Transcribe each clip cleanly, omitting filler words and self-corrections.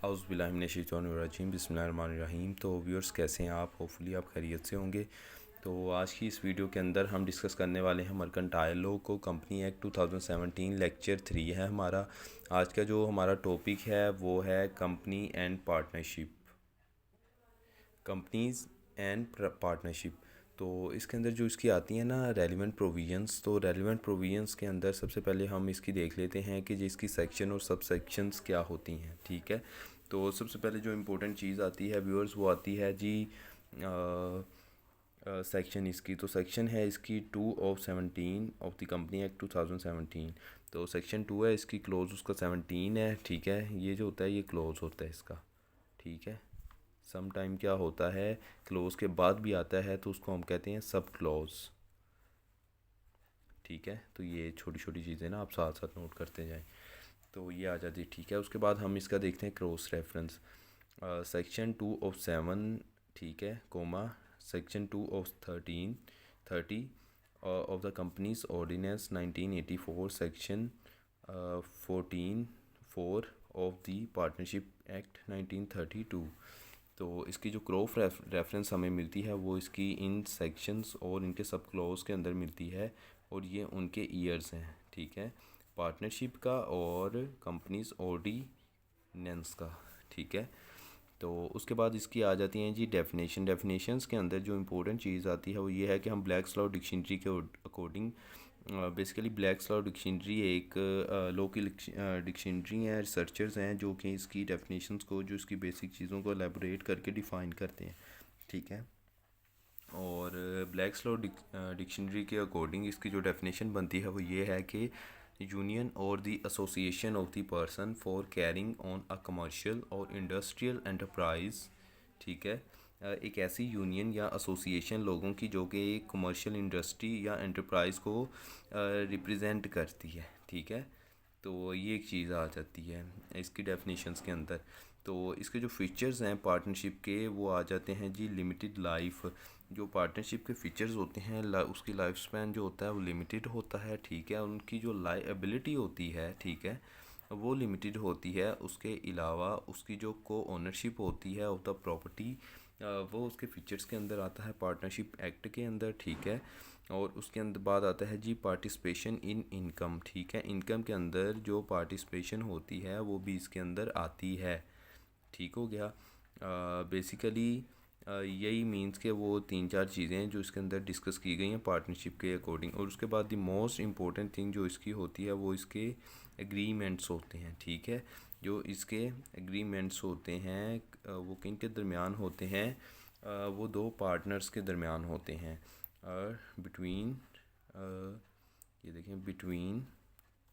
औज़ुबिल्लाहिमिनश्शैतानिर्रजीम बिस्मिल्लाहिर्रहमानिर्रहीम। तो व्यूअर्स, कैसे हैं आप? होपफुली आप खैरियत से होंगे। तो आज की इस वीडियो के अंदर हम डिस्कस करने वाले हैं मर्केंटाइल लॉ को। कंपनी एक्ट 2017 लेक्चर 3 है हमारा। आज का जो हमारा टॉपिक है वो है company and partnership, companies and partnership. तो इसके अंदर जो इसकी आती हैं ना रेलिवेंट प्रोविजंस, तो रेलिवेंट प्रोविजंस के अंदर सबसे पहले हम इसकी देख लेते हैं कि जिसकी सेक्शन और सब सेक्शंस क्या होती हैं। ठीक है, तो सबसे पहले जो इम्पोर्टेंट चीज़ आती है व्यूअर्स वो आती है जी सेक्शन इसकी। तो सेक्शन है इसकी 2 of 17 of the company act 2017। तो सेक्शन 2 है इसकी, क्लोज उसका 17 है। ठीक है, ये जो होता है ये क्लोज होता है इसका। ठीक है, सम टाइम क्या होता है क्लोज के बाद भी आता है तो उसको हम कहते हैं सब क्लोज। ठीक है, तो ये छोटी छोटी चीज़ें ना आप साथ साथ नोट करते जाएं तो ये आ जाती है। ठीक है, उसके बाद हम इसका देखते हैं क्रॉस रेफरेंस। सेक्शन 2 of 7, ठीक है, comma section 2 of 30 of the companies ordinance 1984, section 14(4) of the partnership act 1932। तो इसकी जो क्रॉस रेफरेंस हमें मिलती है वो इसकी इन सेक्शंस और इनके सब क्लॉज के अंदर मिलती है, और ये उनके ईयर्स हैं। ठीक है, पार्टनरशिप का और कंपनीज ऑर्डिनेंस का। ठीक है, तो उसके बाद इसकी आ जाती हैं जी डेफिनेशंस के अंदर जो इम्पोर्टेंट चीज़ आती है वो ये है कि हम ब्लैक्स लॉ डिक्शनरी के according, basically blacks law dictionary एक लॉ की डिक्शनरी है, रिसर्चर्स हैं जो कि इसकी डेफिनेशंस को, जो इसकी बेसिक चीज़ों को एलेबोरेट करके डिफ़ाइन करते हैं। ठीक है, और ब्लैक्स लॉ डिक्शनरी के अकॉर्डिंग इसकी जो डेफिनेशन बनती है वो ये है कि यूनियन और the association of the person for carrying on a commercial और इंडस्ट्रियल एंटरप्राइज। ठीक है, एक ऐसी यूनियन या एसोसिएशन लोगों की जो कि कमर्शियल इंडस्ट्री या एंटरप्राइज को रिप्रेजेंट करती है। ठीक है, तो ये एक चीज़ आ जाती है इसकी डेफिनेशंस के अंदर। तो इसके जो फीचर्स हैं पार्टनरशिप के वो आ जाते हैं जी लिमिटेड लाइफ। जो पार्टनरशिप के फीचर्स होते हैं उसकी लाइफ स्पैन जो होता है वो लिमिटेड होता है। ठीक है, उनकी जो लायबिलिटी होती है, ठीक है, वो लिमिटेड होती है। उसके अलावा उसकी जो को ओनरशिप होती है ऑफ द प्रॉपर्टी, वो उसके फीचर्स के अंदर आता है पार्टनरशिप एक्ट के अंदर। ठीक है, और उसके अंदर बाद आता है जी पार्टिसिपेशन इन इनकम। ठीक है, इनकम के अंदर जो पार्टिसिपेशन होती है वो भी इसके अंदर आती है। ठीक हो गया, बेसिकली यही मीन्स के वो 3-4 चीज़ें हैं जो इसके अंदर डिस्कस की गई हैं पार्टनरशिप के अकॉर्डिंग। और उसके बाद द मोस्ट इम्पोर्टेंट थिंग जो इसकी होती है वो इसके एग्रीमेंट्स होते हैं। ठीक है, जो इसके एग्रीमेंट्स होते हैं वो किन के दरमियान होते हैं, वो दो पार्टनर्स के दरमियान होते हैं। बिटवीन, ये देखें, बिटवीन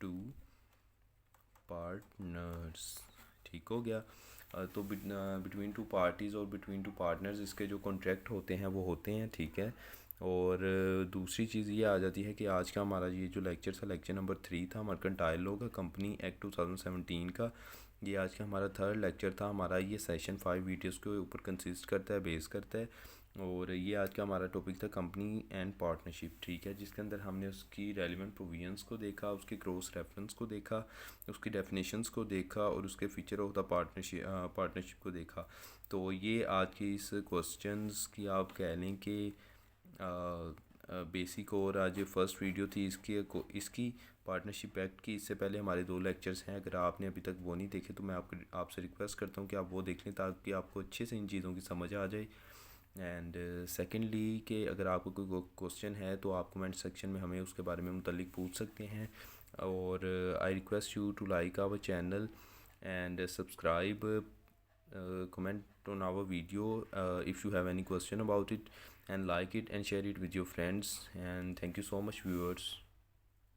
टू पार्टनर्स। ठीक हो गया, तो बिटवीन टू पार्टीज़ और बिटवीन टू पार्टनर्स इसके जो कॉन्ट्रैक्ट होते हैं वो होते हैं। ठीक है, और दूसरी चीज़ ये आ जाती है कि आज का हमारा ये जो लेक्चर था, लेक्चर नंबर 3 था मर्केंटाइल लॉ का, कंपनी एक्ट 2017 का। ये आज का हमारा 3rd लेक्चर था हमारा। ये सेशन 5 वीडियोज़ के ऊपर कंसिस्ट करता है, बेस करता है। और ये आज का हमारा टॉपिक था कंपनी एंड पार्टनरशिप। ठीक है, जिसके अंदर हमने उसकी रेलिवेंट प्रोविजंस को देखा, उसके क्रॉस रेफरेंस को देखा, उसकी डेफिनेशंस को देखा, और उसके फीचर ऑफ द पार्टनरशिप को देखा। तो ये आज की इस क्वेश्चंस की आप कह लें कि बेसिक, और आज ये फर्स्ट वीडियो थी इसकी पार्टनरशिप एक्ट की। इससे पहले हमारे 2 लेक्चर्स हैं, अगर आपने अभी तक वो नहीं देखे तो मैं आपसे रिक्वेस्ट करता हूँ कि आप वो देख लें ताकि आपको अच्छे से इन चीज़ों की समझ आ जाए। एंड सेकेंडली कि अगर आपको कोई क्वेश्चन है तो आप कमेंट सेक्शन में हमें उसके बारे में मुतल्लिक पूछ सकते हैं। और I request you to like our channel and subscribe, comment on our video if you have any question about it, and like it and share it with your friends. And thank you so much, viewers.